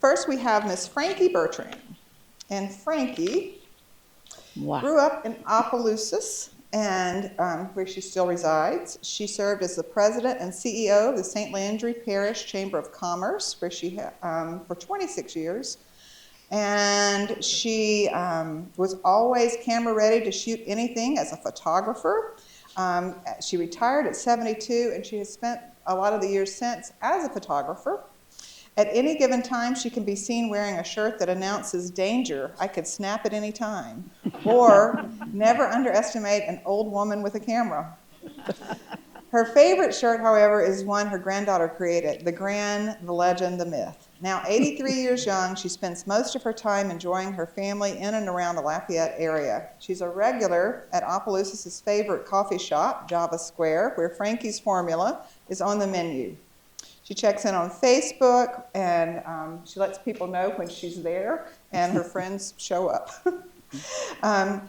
First, we have Miss Frankie Bertrand. And Frankie grew up in Opelousas, and where she still resides. She served as the president and CEO of the St. Landry Parish Chamber of Commerce, where she for 26 years. And she was always camera ready to shoot anything as a photographer. She retired at 72, and she has spent a lot of the years since as a photographer. At any given time, she can be seen wearing a shirt that announces danger, I could snap at any time, or never underestimate an old woman with a camera. Her favorite shirt, however, is one her granddaughter created, the Gran, the Legend, the Myth. Now 83 years young, she spends most of her time enjoying her family in and around the Lafayette area. She's a regular at Opelousas' favorite coffee shop, Java Square, where Frankie's Formula is on the menu. She checks in on Facebook, and she lets people know when she's there, and her friends show up.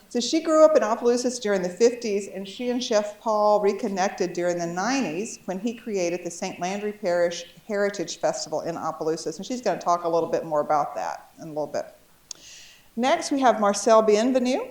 So she grew up in Opelousas during the 50s, and she and Chef Paul reconnected during the 90s when he created the St. Landry Parish Heritage Festival in Opelousas, and she's going to talk a little bit more about that in a little bit. Next, we have Marcelle Bienvenu.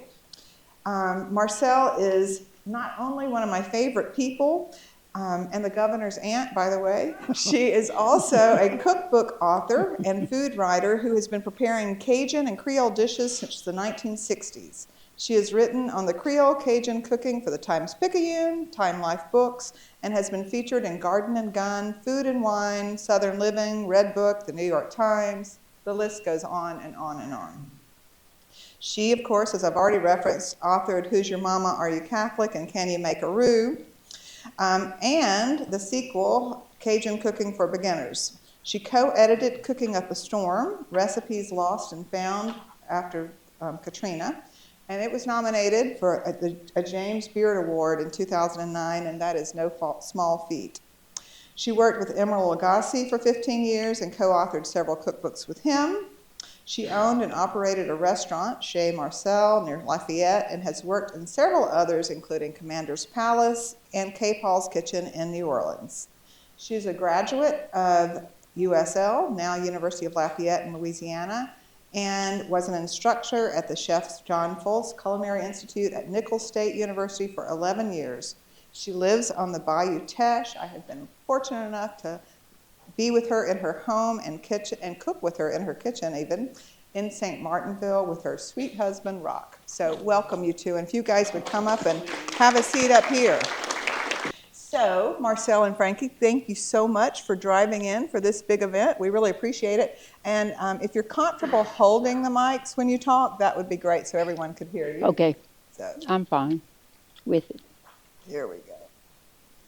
Marcelle is not only one of my favorite people, and the governor's aunt, by the way. She is also a cookbook author and food writer who has been preparing Cajun and Creole dishes since the 1960s. She has written on the Creole Cajun cooking for the Times-Picayune, Time Life Books, and has been featured in Garden and Gun, Food and Wine, Southern Living, Red Book, the New York Times. The list goes on and on and on. She, of course, as I've already referenced, authored Who's Your Mama, Are You Catholic, and Can You Make a Roux? And the sequel, Cajun Cooking for Beginners. She co-edited Cooking Up a Storm, Recipes Lost and Found After Katrina, and it was nominated for a James Beard Award in 2009, and that is no small feat. She worked with Emeril Lagasse for 15 years and co-authored several cookbooks with him. She owned and operated a restaurant, Chez Marcelle, near Lafayette, and has worked in several others, including Commander's Palace and K. Paul's Kitchen in New Orleans. She's a graduate of USL, now University of Lafayette in Louisiana, and was an instructor at the Chef John Folse Culinary Institute at Nicholls State University for 11 years. She lives on the Bayou Teche. I have been fortunate enough to be with her in her home and kitchen, and cook with her in her kitchen even, in St. Martinville with her sweet husband, Rock. So welcome, you two, and if you guys would come up and have a seat up here. So, Marcelle and Frankie, thank you so much for driving in for this big event. We really appreciate it. And if you're comfortable holding the mics when you talk, that would be great so everyone could hear you. Okay, so, I'm fine with it. Here we go.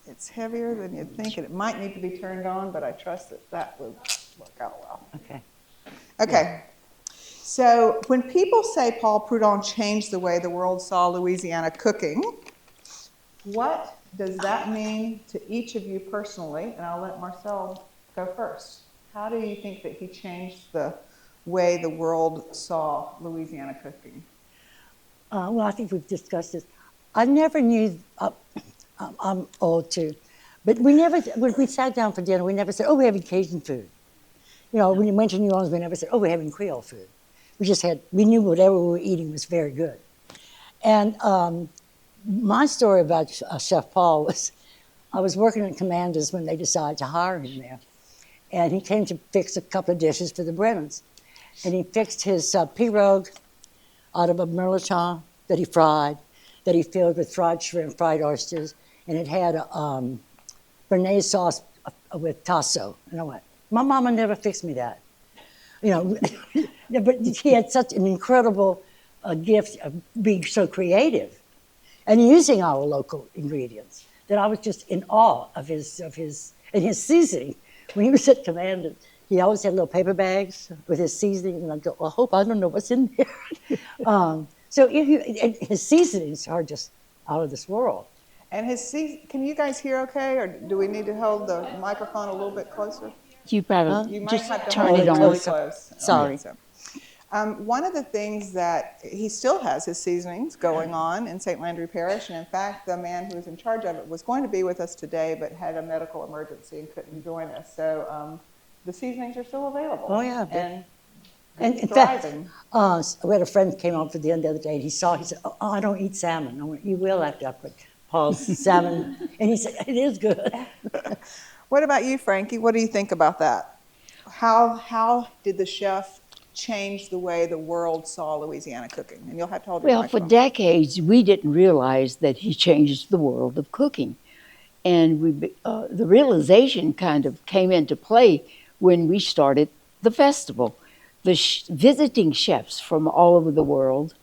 It's heavier than you'd think, and it might need to be turned on, but I trust that that would work out well. Okay. Okay. So when people say Paul Prudhomme changed the way the world saw Louisiana cooking, what does that mean to each of you personally? And I'll let Marcelle go first. How do you think that he changed the way the world saw Louisiana cooking? Well, I think we've discussed this. I never knew... I'm old too, but when we sat down for dinner, we never said, "Oh, we're having Cajun food." You know, when you went to New Orleans, we never said, "Oh, we're having Creole food." We knew whatever we were eating was very good. And my story about Chef Paul was, I was working at Commander's when they decided to hire him there, and he came to fix a couple of dishes for the Brennans, and he fixed his pirogue out of a merlaton that he fried, that he filled with fried shrimp, fried oysters, and it had a béarnaise sauce with tasso. And I went, my mama never fixed me that. You know, but he had such an incredible gift of being so creative and using our local ingredients that I was just in awe of his seasoning. When he was at Commander, he always had little paper bags with his seasoning, and I go, well, I don't know what's in there. So his seasonings are just out of this world. And can you guys hear okay, or do we need to hold the microphone a little bit closer? You better You might just have to turn hold it on. really close. Sorry. Okay, so. One of the things that he still has his seasonings going on in St. Landry Parish, and in fact, the man who was in charge of it was going to be with us today, but had a medical emergency and couldn't join us. So the seasonings are still available. Oh, yeah. And in fact, thriving. we had a friend who came on for dinner the other day, and he said, oh, I don't eat salmon. I went, you will after I put Paul's salmon. And he said, it is good. What about you, Frankie? What do you think about that? How did the chef change the way the world saw Louisiana cooking? And you'll have to hold your Well, for microphone. decades, we didn't realize that he changed the world of cooking. And the realization kind of came into play when we started the festival. The visiting chefs from all over the world,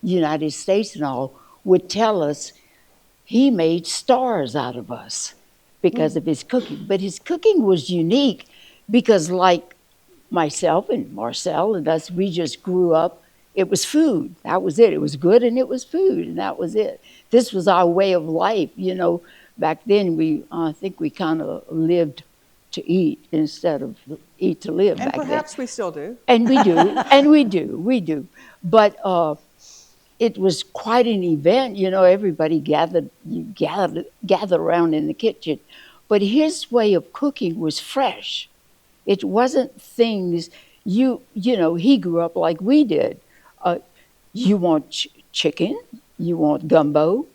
United States and all, would tell us he made stars out of us because of his cooking. But his cooking was unique because, like myself and Marcelle and us, we just grew up. It was food. That was it. It was good and it was food, and that was it. This was our way of life. Back then, I think we kind of lived to eat instead of eat to live. And back perhaps then. we still do. And we do, and we do. But it was quite an event. Everybody gathered around in the kitchen. But his way of cooking was fresh. It wasn't things he grew up like we did. You want chicken, you want gumbo,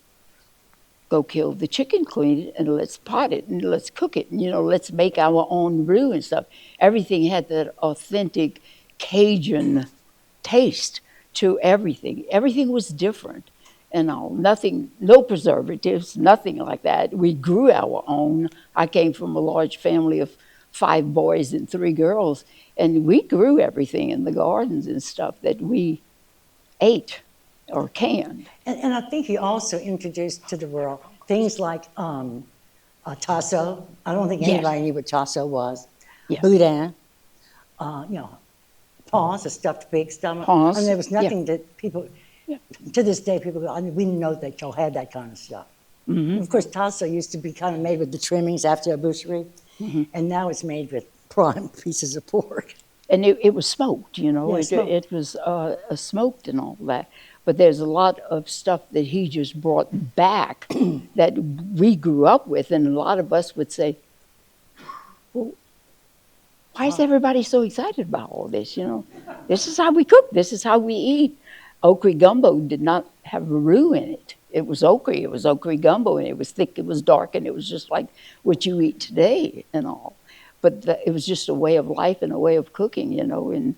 go kill the chicken, clean it, and let's pot it, and let's cook it. And, let's make our own roux and stuff. Everything had that authentic Cajun taste to everything. Everything was different and all. Nothing, no preservatives, nothing like that. We grew our own. I came from a large family of 5 boys and 3 girls, and we grew everything in the gardens and stuff that we ate or canned. And I think he also introduced to the world things like tasso. I don't think anybody knew what tasso was. Yes. Boudin, pons, a stuffed pig stomach. Pons, And there was nothing that people, to this day, people go, we know that y'all had that kind of stuff. Mm-hmm. Of course, tasso used to be kind of made with the trimmings after a boucherie, and now it's made with prime pieces of pork. And it was smoked, Yeah, smoked. It was smoked and all that. But there's a lot of stuff that he just brought back that we grew up with, and a lot of us would say, well, why is everybody so excited about all this? This is how we cook. This is how we eat. Okra gumbo did not have a roux in it. It was okra. It was okra gumbo, and it was thick. It was dark, and it was just like what you eat today and all. But it was just a way of life and a way of cooking, in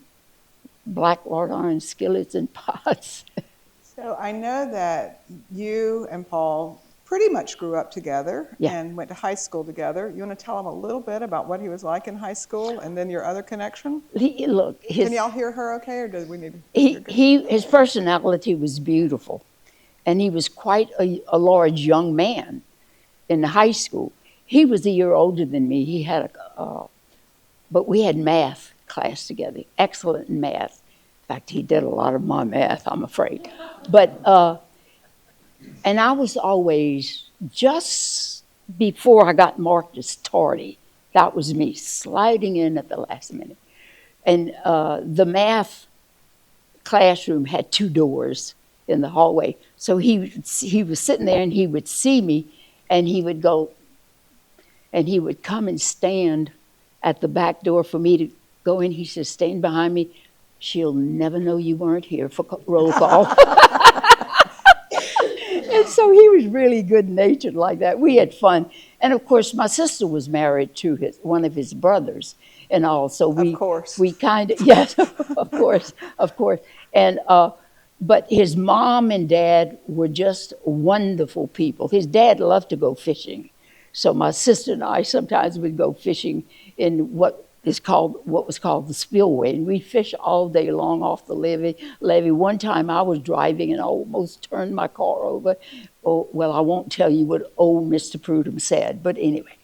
black wrought iron skillets and pots. So I know that you and Paul pretty much grew up together and went to high school together. You want to tell him a little bit about what he was like in high school and then your other connection? Can y'all hear her okay, or do we need to? His personality was beautiful, and he was quite a large young man in high school. He was a year older than me. He had but we had math class together, excellent in math. In fact, he did a lot of my math, I'm afraid. But, and I was always, just before I got marked as tardy, that was me sliding in at the last minute. And the math classroom had 2 doors in the hallway. So he was sitting there, and he would see me, and he would go, and he would come and stand at the back door for me to go in. He says, stand behind me. She'll never know you weren't here for roll call. And so he was really good-natured like that. We had fun. And, of course, my sister was married to one of his brothers and all. So we kind of, yes, of course. And but his mom and dad were just wonderful people. His dad loved to go fishing. So my sister and I sometimes would go fishing in what was called the spillway, and we'd fish all day long off the levee. One time I was driving and I almost turned my car over. Oh, well, I won't tell you what old Mr. Prudhomme said, but anyway.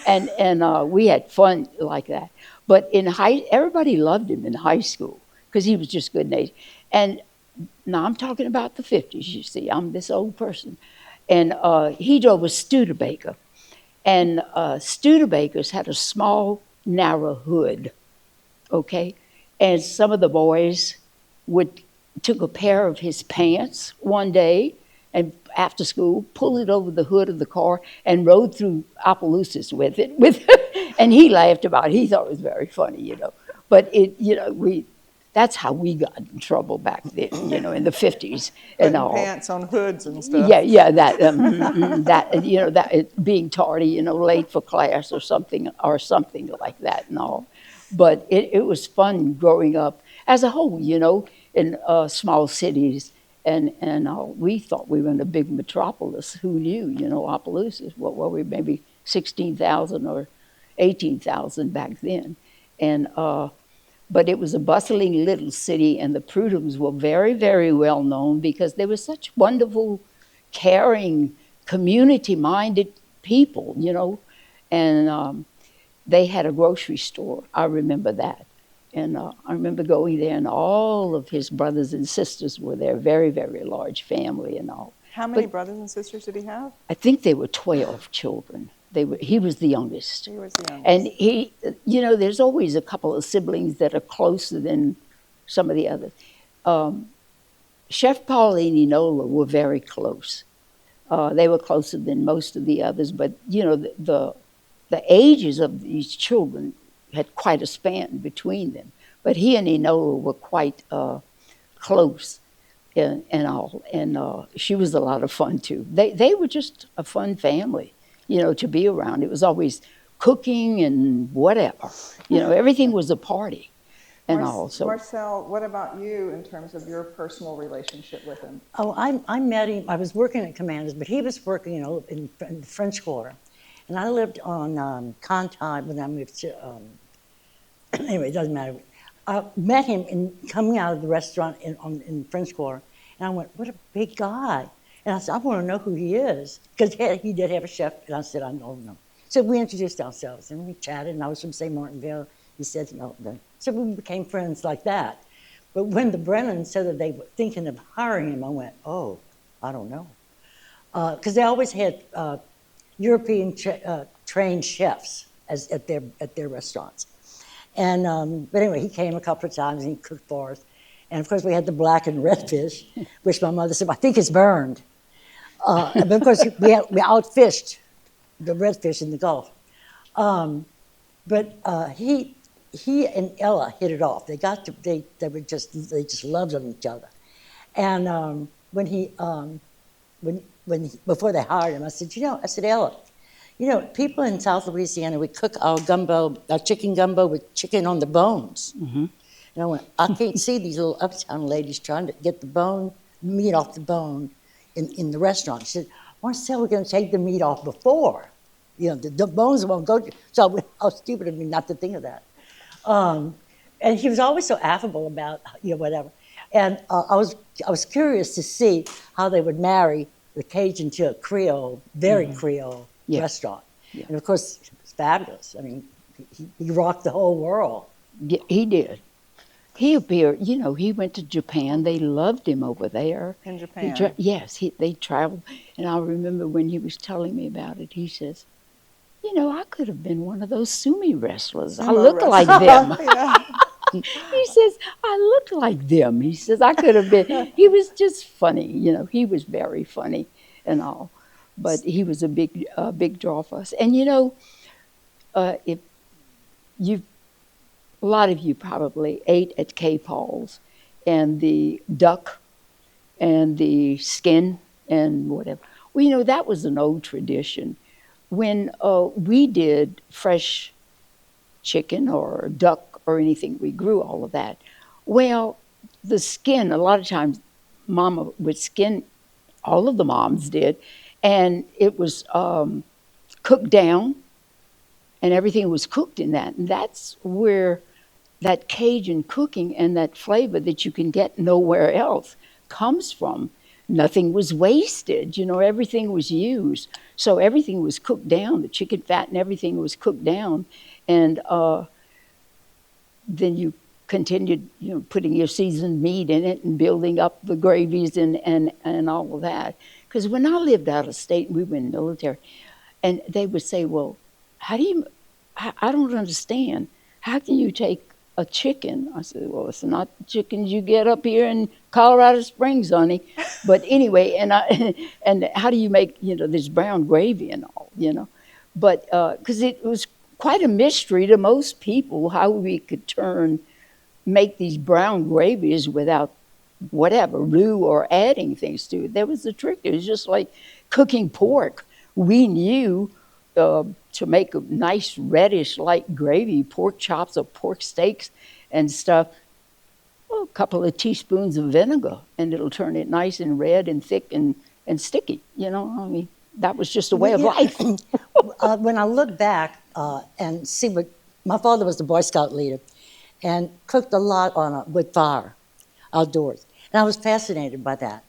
And we had fun like that. But everybody loved him in high school because he was just good-natured. And now I'm talking about the 50s, you see. I'm this old person. And he drove a Studebaker. And Studebakers had a small, narrow hood, okay? And some of the boys took a pair of his pants one day and after school, pulled it over the hood of the car and rode through Opelousas with it. And he laughed about it. He thought it was very funny. But that's how we got in trouble back then, in the 50s and all. Pants on hoods and stuff. Yeah, that being tardy, late for class or something like that and all. But it was fun growing up as a whole, in small cities. And we thought we were in a big metropolis. Who knew, Opelousas, what were we, maybe 16,000 or 18,000 back then. But it was a bustling little city, and the Prudhommes were very, very well known because they were such wonderful, caring, community-minded people, And they had a grocery store. I remember that. And I remember going there, and all of his brothers and sisters were there, very, very large family and all. How many brothers and sisters did he have? I think there were 12 children. He was the youngest. He was the youngest. And there's always a couple of siblings that are closer than some of the others. Chef Paul and Enola were very close. They were closer than most of the others, but the ages of these children had quite a span between them. But he and Enola were quite close and all. And she was a lot of fun too. They were just a fun family, to be around. It was always cooking and whatever. Everything was a party and all. So, Marcelle, what about you in terms of your personal relationship with him? Oh, I met him. I was working at Commanders, but he was working, in the French Quarter. And I lived on Conti when I moved to, anyway, it doesn't matter. I met him coming out of the restaurant in French Quarter, and I went, what a big guy. And I said, I want to know who he is, because he did have a chef, and I said, I don't know. So we introduced ourselves, and we chatted, and I was from St. Martinville. He said, no. So we became friends like that. But when the Brennans said that they were thinking of hiring him, I went, oh, I don't know. Because they always had European trained chefs at their restaurants. And but anyway, he came a couple of times and he cooked for us. And of course, we had the black and red fish, which my mother said, I think it's burned. But of course, we outfished the redfish in the Gulf. But he and Ella hit it off. They just loved on each other. And before they hired him, I said, Ella, people in South Louisiana, we cook our chicken gumbo with chicken on the bones. Mm-hmm. And I went, I can't see these little uptown ladies trying to get the meat off the bone in the restaurant. She said, Marcelle, we're going to take the meat off before. The bones won't go. So how stupid of me not to think of that. And he was always so affable about, whatever. And I was curious to see how they would marry the Cajun to a Creole, very Creole restaurant. Yeah. And of course, it was fabulous. I mean, he rocked the whole world. Yeah, he did. He appeared, he went to Japan. They loved him over there. In Japan? Yes, they traveled. And I remember when he was telling me about it, he says, I could have been one of those sumo wrestlers. I look like them. He says, I look like them. He says, I could have been. He was just funny. He was very funny and all. But he was a big draw for us. And, if a lot of you probably ate at K. Paul's, and the duck and the skin and whatever. Well, that was an old tradition. When we did fresh chicken or duck or anything, we grew all of that. Well, the skin, a lot of times Mama would skin, all of the moms did, and it was cooked down, and everything was cooked in that. And that's where that Cajun cooking and that flavor that you can get nowhere else comes from. Nothing was wasted, everything was used. So everything was cooked down, the chicken fat and everything was cooked down. And then you continued, putting your seasoned meat in it and building up the gravies and all of that. Because when I lived out of state, we were in the military, and they would say, well, I don't understand. How can you take a chicken? I said, well, it's not the chickens you get up here in Colorado Springs, honey. But anyway, and how do you make, this brown gravy and all, But because it was quite a mystery to most people how we could make these brown gravies without whatever, roux or adding things to it. That was the trick. It was just like cooking pork. We knew to make a nice reddish light gravy, pork chops or pork steaks and stuff, well, a couple of teaspoons of vinegar, and it'll turn it nice and red and thick and sticky. You know, I mean, that was just a way of life. When I look back and see what, my father was the Boy Scout leader and cooked a lot on a wood fire outdoors. And I was fascinated by that.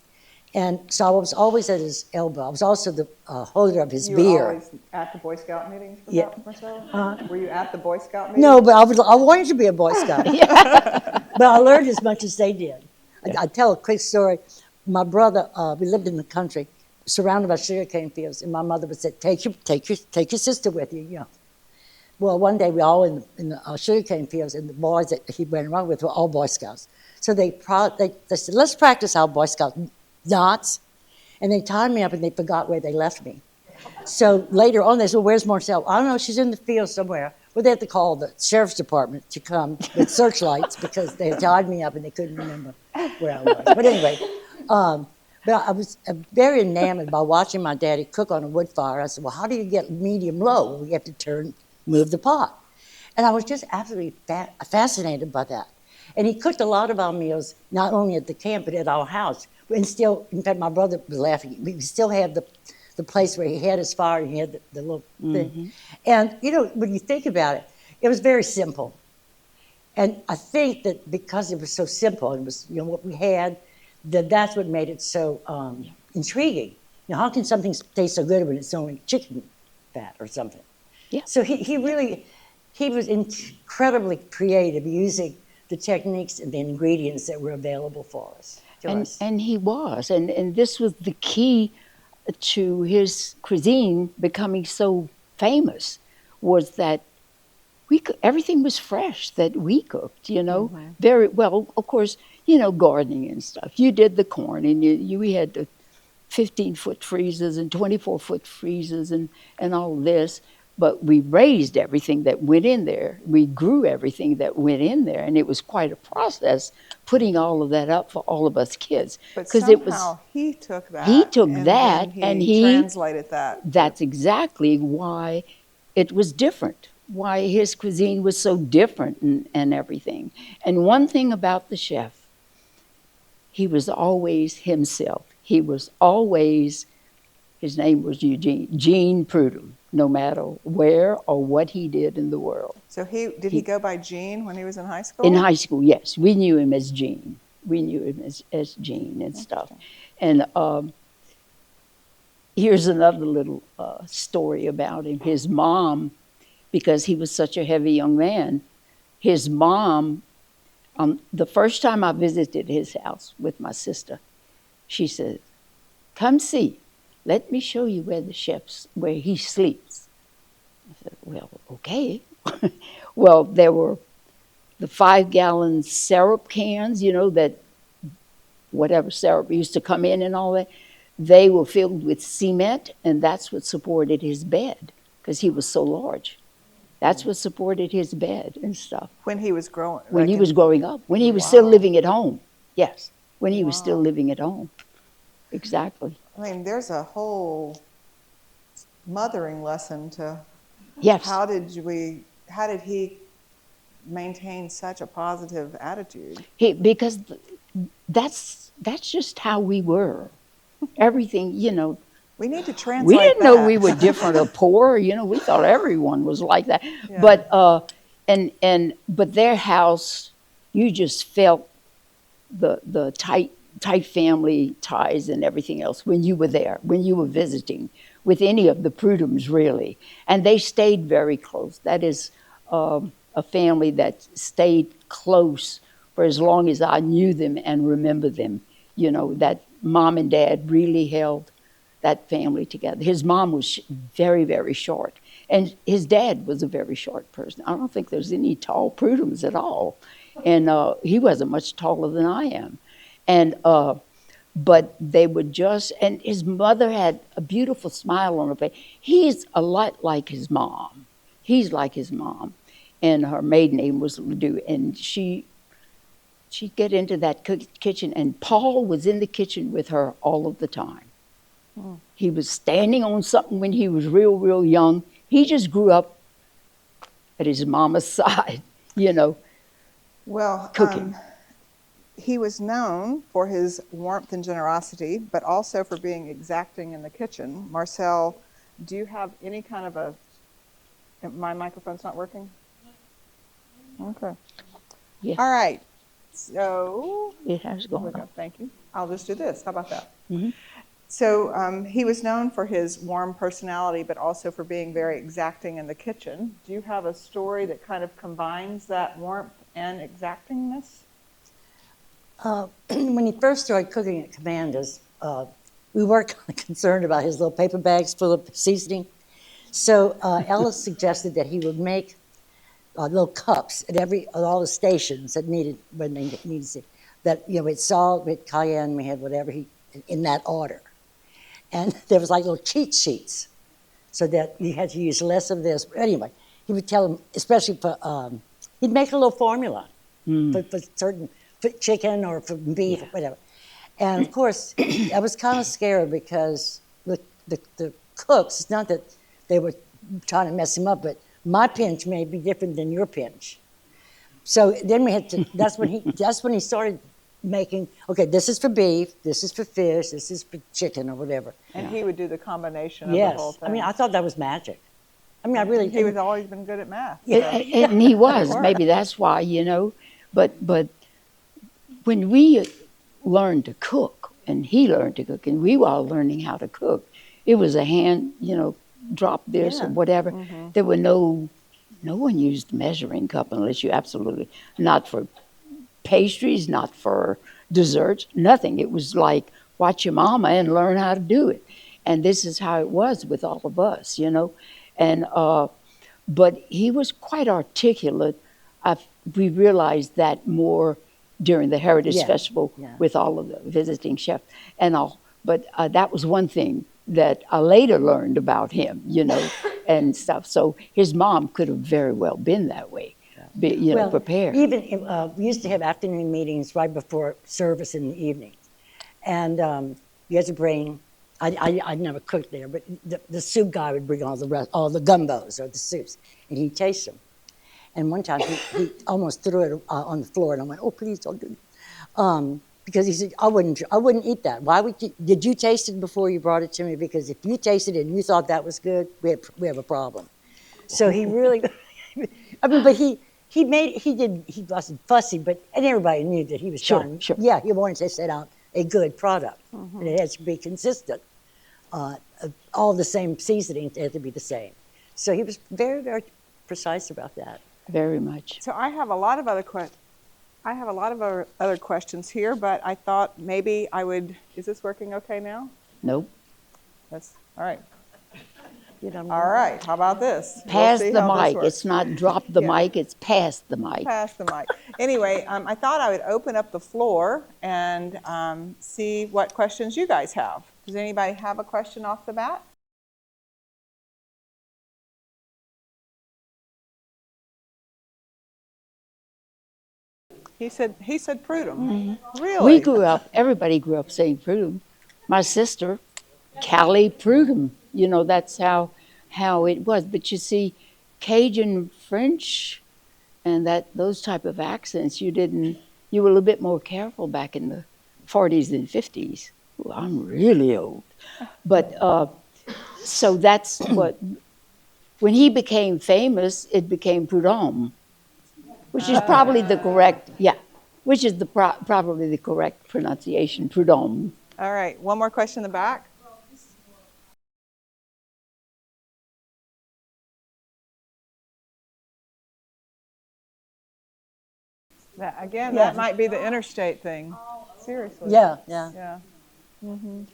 And so I was always at his elbow. I was also the holder of his beer. You were always at the Boy Scout meetings for that, Marcelle? Were you at the Boy Scout meetings? No, but I wanted to be a Boy Scout. But I learned as much as they did. I tell a quick story. My brother, we lived in the country, surrounded by sugarcane fields, and my mother would say, take your sister with you, you know. Well, one day we all in the sugarcane fields, and the boys that he went around with were all Boy Scouts. So they said, let's practice our Boy Scout knots. And they tied me up, and they forgot where they left me. So later on, they said, well, where's Marcelle? I don't know, she's in the field somewhere. Well, they had to call the sheriff's department to come with searchlights because they had tied me up and they couldn't remember where I was. But anyway, but I was very enamored by watching my daddy cook on a wood fire. I said, well, how do you get medium low? Well, you have to move the pot. And I was just absolutely fascinated by that. And he cooked a lot of our meals, not only at the camp, but at our house. And still, in fact, my brother was laughing. We still have the place where he had his fire and he had the little thing. And, you know, when you think about it, it was very simple. And I think that because it was so simple, it was, you know, what we had, that's what made it so intriguing. Now, how can something taste so good when it's only chicken fat or something? Yeah. So he was incredibly creative using the techniques and the ingredients that were available for us. And he was. And this was the key to his cuisine becoming so famous, was that everything was fresh that we cooked, you know. Mm-hmm. Very well, of course, you know, gardening and stuff. You did the corn, and we had the 15-foot freezers and 24-foot freezers and all this. But we raised everything that went in there. We grew everything that went in there, and it was quite a process putting all of that up for all of us kids. But somehow he took that. He took that, and he translated that. That's exactly why it was different. Why his cuisine was so different and everything. And one thing about the chef, he was always himself. He was always, his name was Gene Prudhomme, no matter where or what he did in the world. So did he go by Gene when he was in high school? In high school, yes. We knew him as Gene. We knew him as Gene and stuff. And here's another little story about him. His mom, because he was such a heavy young man, his mom, the first time I visited his house with my sister, she said, come see. Let me show you where he sleeps. I said, well, okay. Well, there were the 5-gallon syrup cans, you know, that whatever syrup used to come in and all that. They were filled with cement, and that's what supported his bed, because he was so large. That's what supported his bed and stuff. When he was growing? When he was growing up. When he was still living at home. Yes, when he was still living at home. Exactly. I mean, there's a whole mothering lesson to how did he maintain such a positive attitude? Because that's just how we were. Everything, you know. We need to translate We didn't know we were different or poor, you know. We thought everyone was like that. Yeah. But but their house, you just felt the tight family ties and everything else when you were there, when you were visiting with any of the Prudhommes, really. And they stayed very close. That is a family that stayed close for as long as I knew them and remember them. You know, that mom and dad really held that family together. His mom was very, very short. And his dad was a very short person. I don't think there's any tall Prudhommes at all. And he wasn't much taller than I am. And but they would just, and his mother had a beautiful smile on her face. He's a lot like his mom. he's like his mom, and her maiden name was Ledoux, and she'd get into that kitchen, and Paul was in the kitchen with her all of the time. He was standing on something when he was real young. He just grew up at his mama's side, you know, Well, cooking. he was known for his warmth and generosity, but also for being exacting in the kitchen. Marcelle, do you have any kind of a... My microphone's not working? Okay. Yeah. All right. So... It has There we gone go. up. Thank you. I'll just do this. How about that? Mm-hmm. So he was known for his warm personality, but also for being very exacting in the kitchen. Do you have a story that kind of combines that warmth and exactingness? When he first started cooking at Commander's, we were kind of concerned about his little paper bags full of seasoning. So Ellis suggested that he would make little cups at all the stations that needed it. That, you know, we had salt, we had cayenne, we had whatever in that order. And there was like little cheat sheets, so that you had to use less of this. But anyway, he would tell them, especially for, he'd make a little formula for certain, for chicken or for beef or whatever. And of course, I was kind of scared because the cooks, it's not that they were trying to mess him up, but my pinch may be different than your pinch. So then we had to, that's when he started making, okay, this is for beef, this is for fish, this is for chicken or whatever. And he would do the combination of the whole thing. I mean, I thought that was magic. I mean, I really... He was always been good at math. So. And he was. Maybe that's why, you know. But when we learned to cook, and he learned to cook, and we were all learning how to cook, it was a hand, you know, drop this or whatever. Mm-hmm. There were no one used measuring cup unless you absolutely, not for pastries, not for desserts, nothing. It was like, watch your mama and learn how to do it. And this is how it was with all of us, you know. And but he was quite articulate. We realized that more during the Heritage Festival with all of the visiting chefs and all. But that was one thing that I later learned about him, you know, and stuff. So his mom could have very well been that way. You know, prepared. Even we used to have afternoon meetings right before service in the evening, and you had to bring. I never cooked there, but the soup guy would bring all the gumbos or the soups, and he'd taste them. And one time he almost threw it on the floor, and I went, "Oh, please don't do it," because he said, "I wouldn't eat that. Why would you? Did you taste it before you brought it to me? Because if you tasted it and you thought that was good, we have a problem." So he really, I mean, but he wasn't fussy, and everybody knew that he was trying. Sure. Yeah, he wanted to set out a good product, and it has to be consistent. All the same seasonings had to be the same. So he was very, very precise about that. Very much. So I have a lot of other questions here, but I thought maybe I would. Is this working okay now? Nope. That's all right. All right, how about this? Pass the mic. It's not drop the mic, it's pass the mic. Pass the mic. Anyway, I thought I would open up the floor and see what questions you guys have. Does anybody have a question off the bat? He said Prudhomme. Mm-hmm. Really? Everybody grew up saying Prudhomme. My sister, Callie Prudhomme. You know, that's how it was. But you see, Cajun French and those type of accents, you were a little bit more careful back in the 40s and 50s. Well, I'm really old. But so that's what, when he became famous, it became Prudhomme, which is probably the correct, probably the correct pronunciation, Prudhomme. All right, one more question in the back. That might be the interstate thing. Seriously. Yeah. Mm-hmm.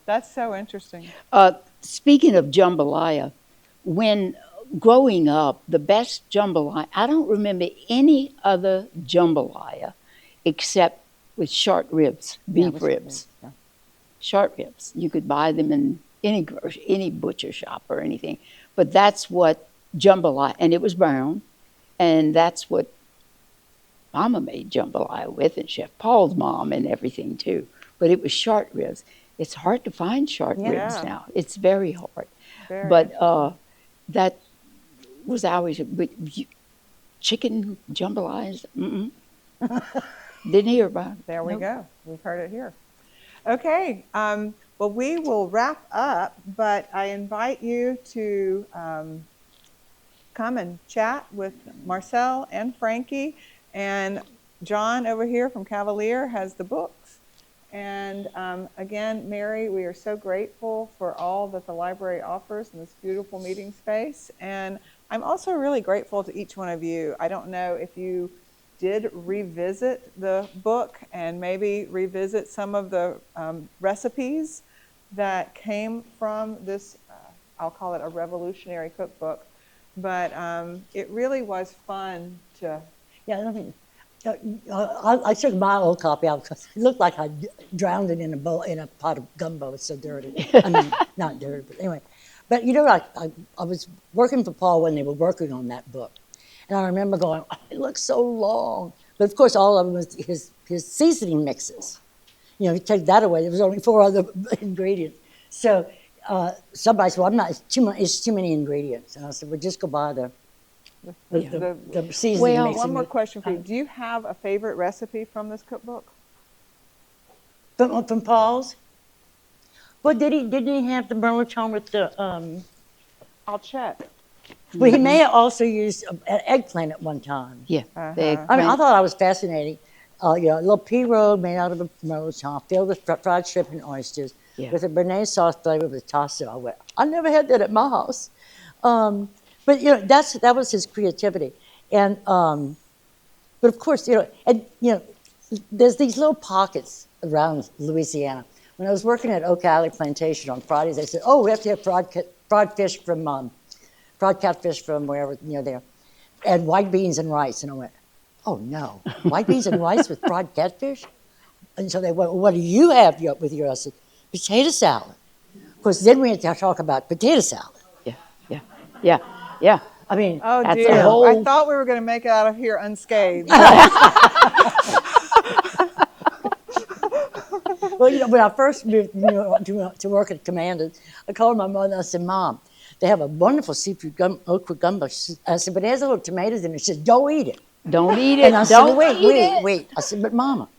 That's so interesting. Speaking of jambalaya, when growing up, the best jambalaya, I don't remember any other jambalaya except with short ribs, beef ribs. Yeah. Short ribs. You could buy them in any butcher shop or anything. But that's what jambalaya, and it was brown, and that's what Mama made jambalaya with, and Chef Paul's mom and everything too. But it was short ribs. It's hard to find short ribs now. It's very hard. But that was always chicken jambalaya. Didn't hear about it. There we go. We've heard it here. Okay. Well, we will wrap up, but I invite you to come and chat with Marcelle and Frankie. And John over here from Cavalier has the books. And again, Mary, we are so grateful for all that the library offers in this beautiful meeting space. And I'm also really grateful to each one of you. I don't know if you did revisit the book and maybe revisit some of the recipes that came from this, I'll call it a revolutionary cookbook. But it really was fun to... Yeah, I mean, I took my old copy out because it looked like I drowned it in a bowl, in a pot of gumbo. It's so dirty. I mean, not dirty, but anyway. But you know, I was working for Paul when they were working on that book. And I remember going, oh, it looks so long. But of course, all of them was his seasoning mixes. You know, you take that away, there was only 4 other ingredients. So somebody said, well, it's too many ingredients. And I said, well, just go buy the seasoning mix. One more question for you. Do you have a favorite recipe from this cookbook? From Paul's? Well, didn't he have the Bertrand with the... I'll check. Well, he may have also used an eggplant at one time. Yeah. I mean, I thought that was fascinating. A little pirogue made out of a Bertrand, filled with fried shrimp and oysters, with a béarnaise sauce flavor with tasso. I never had that at my house. But you know, that was his creativity, and but of course, there's these little pockets around Louisiana. When I was working at Oak Alley Plantation on Fridays, they said, "Oh, we have to have fried fish from fried catfish from wherever there, and white beans and rice." And I went, "Oh no, white beans and rice with fried catfish?" And so they went, well, "What do you have with your?" I said, "Potato salad." Of course, then we had to talk about potato salad. Yeah. I mean, oh that's dear, I thought we were going to make it out of here unscathed. Well, when I first moved to work at Commandant, I called my mother and I said, "Mom, they have a wonderful seafood okra gumbo." I said, "But it has a little tomatoes in it." She said, "Don't eat it." Don't eat it. And I said, Don't wait. I said, "But Mama,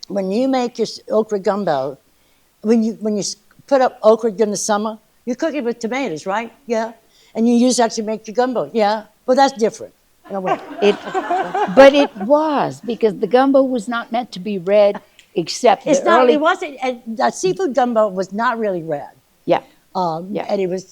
when you make your okra gumbo, when you put up okra in the summer, you cook it with tomatoes, right?" "Yeah." "And you use that to make your gumbo?" "Yeah." "Well, that's different." And I went, but it was, because the gumbo was not meant to be red, except it wasn't. And the seafood gumbo was not really red. Yeah. And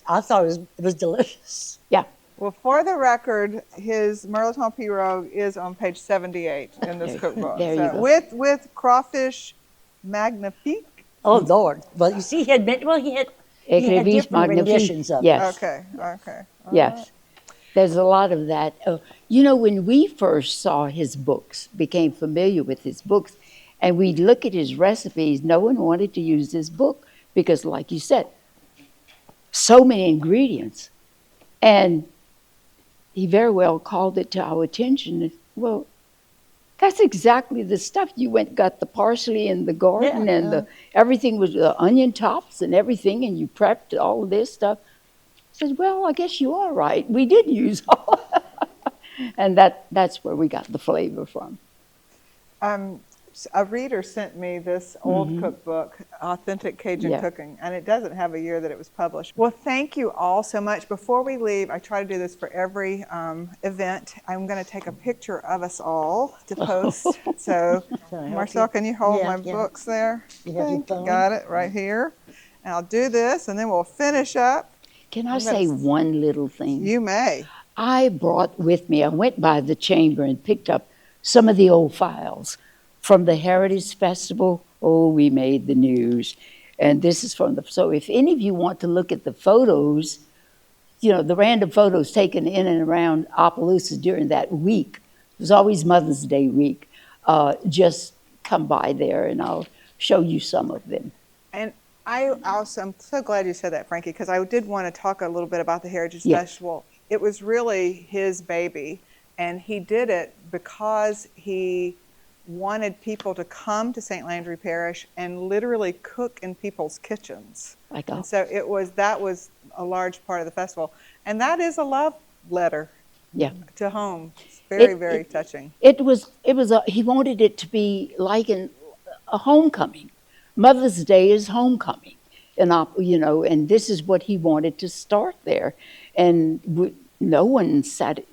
I thought it was delicious. Yeah. Well, for the record, his Merleton pirogue is on page 78 in this cookbook. There you go. With crawfish magnifique. Oh Lord! Well, you see, he had different renditions of it. Yes. Okay. Yes. There's a lot of that. When we first saw his books, became familiar with his books, and we'd look at his recipes, no one wanted to use this book because, like you said, so many ingredients. And he very well called it to our attention. Well, that's exactly the stuff. You got the parsley in the garden, and everything was the onion tops and everything, and you prepped all of this stuff. I said, well, I guess you are right. We did use all and that's where we got the flavor from. A reader sent me this old cookbook, Authentic Cajun Cooking, and it doesn't have a year that it was published. Well, thank you all so much. Before we leave, I try to do this for every event. I'm going to take a picture of us all to post. So, Marcelle, can you hold my books there? Got it right here. And I'll do this, and then we'll finish up. Can I say one little thing? You may. I went by the chamber and picked up some of the old files from the Heritage Festival. Oh, we made the news. And this is so if any of you want to look at the photos, the random photos taken in and around Opelousas during that week, it was always Mother's Day week, just come by there and I'll show you some of them. And I'm so glad you said that, Frankie, because I did want to talk a little bit about the Heritage Festival. it was really his baby. And he did it because he wanted people to come to St. Landry Parish and literally cook in people's kitchens. And so that was a large part of the festival. And that is a love letter to home. It's very, very touching. He wanted it to be like a homecoming. Mother's Day is homecoming. And this is what he wanted to start there. And no one sat,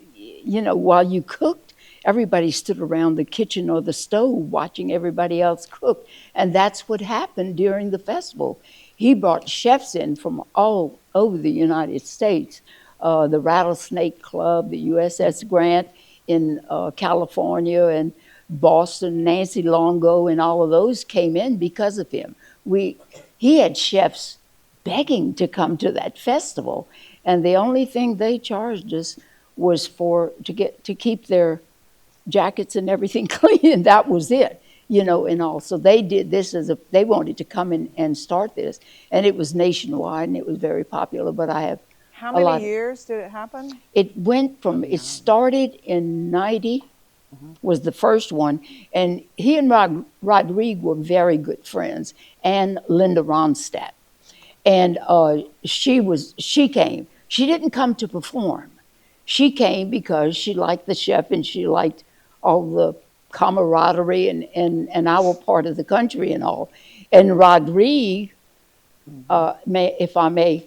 while you cooked, everybody stood around the kitchen or the stove watching everybody else cook. And that's what happened during the festival. He brought chefs in from all over the United States. The Rattlesnake Club, the USS Grant in California, and Boston, Nancy Longo, and all of those came in because of him. He had chefs begging to come to that festival, and the only thing they charged us was to keep their jackets and everything clean, and that was it, and all. So they did this they wanted to come in and start this, and it was nationwide, and it was very popular. But I have how many years did it happen? It started in 90, was the first one, and he and Rodrigue were very good friends, and Linda Ronstadt. And she came. She didn't come to perform. She came because she liked the chef and she liked all the camaraderie and our part of the country and all. And Rodrigue, if I may,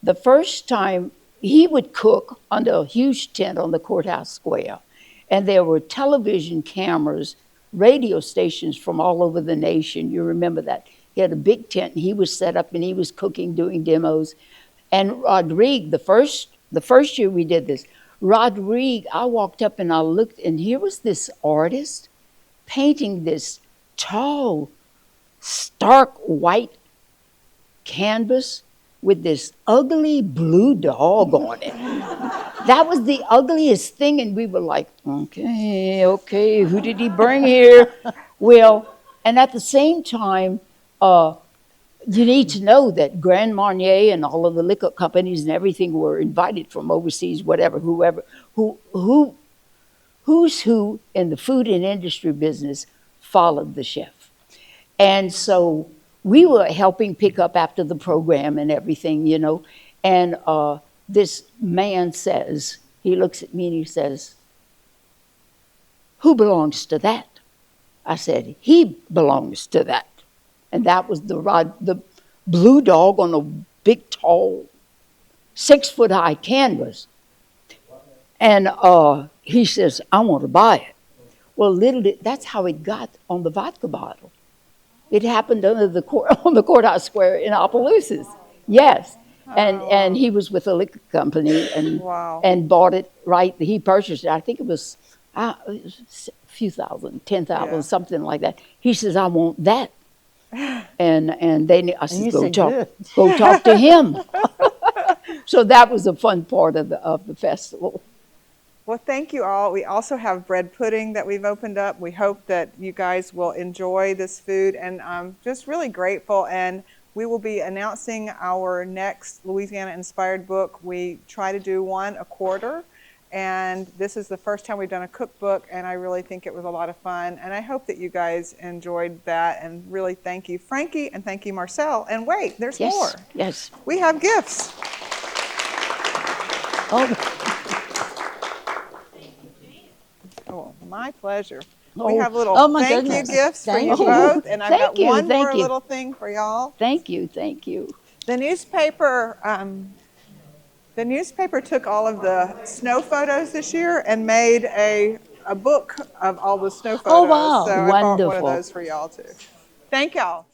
the first time he would cook under a huge tent on the courthouse square, and there were television cameras, radio stations from all over the nation. You remember that. He had a big tent, and he was set up, and he was cooking, doing demos. And Rodrigue, the first year we did this, Rodrigue, I walked up and I looked, and here was this artist painting this tall, stark white canvas with this ugly blue dog on it. That was the ugliest thing, and we were like, okay, who did he bring here? Well, and at the same time, you need to know that Grand Marnier and all of the liquor companies and everything were invited from overseas, who's who in the food and industry business followed the chef. And so we were helping pick up after the program and everything, and this man says, he looks at me and he says, "Who belongs to that?" I said, "He belongs to that." And that was the blue dog on a big, tall, 6-foot-high canvas. And he says, "I want to buy it." Well, that's how it got on the vodka bottle. It happened on the courthouse square in Opelousas. Yes. And he was with a liquor company and bought it, right? He purchased it. I think it was a few thousand, 10,000, something like that. He says, "I want that." And I said, go talk to him. So that was a fun part of the festival. Well, thank you all. We also have bread pudding that we've opened up. We hope that you guys will enjoy this food, and I'm just really grateful. And we will be announcing our next Louisiana-inspired book. We try to do one a quarter, and this is the first time we've done a cookbook, and I really think it was a lot of fun. And I hope that you guys enjoyed that, and really thank you, Frankie, and thank you, Marcelle. And wait, there's more. Yes. We have gifts. Oh, my pleasure. We have little thank you gifts for you both, and I've got one more little thing for y'all. Thank you. The newspaper took all of the snow photos this year and made a book of all the snow photos. Oh, wow. So Wonderful. I bought one of those for y'all too. Thank y'all.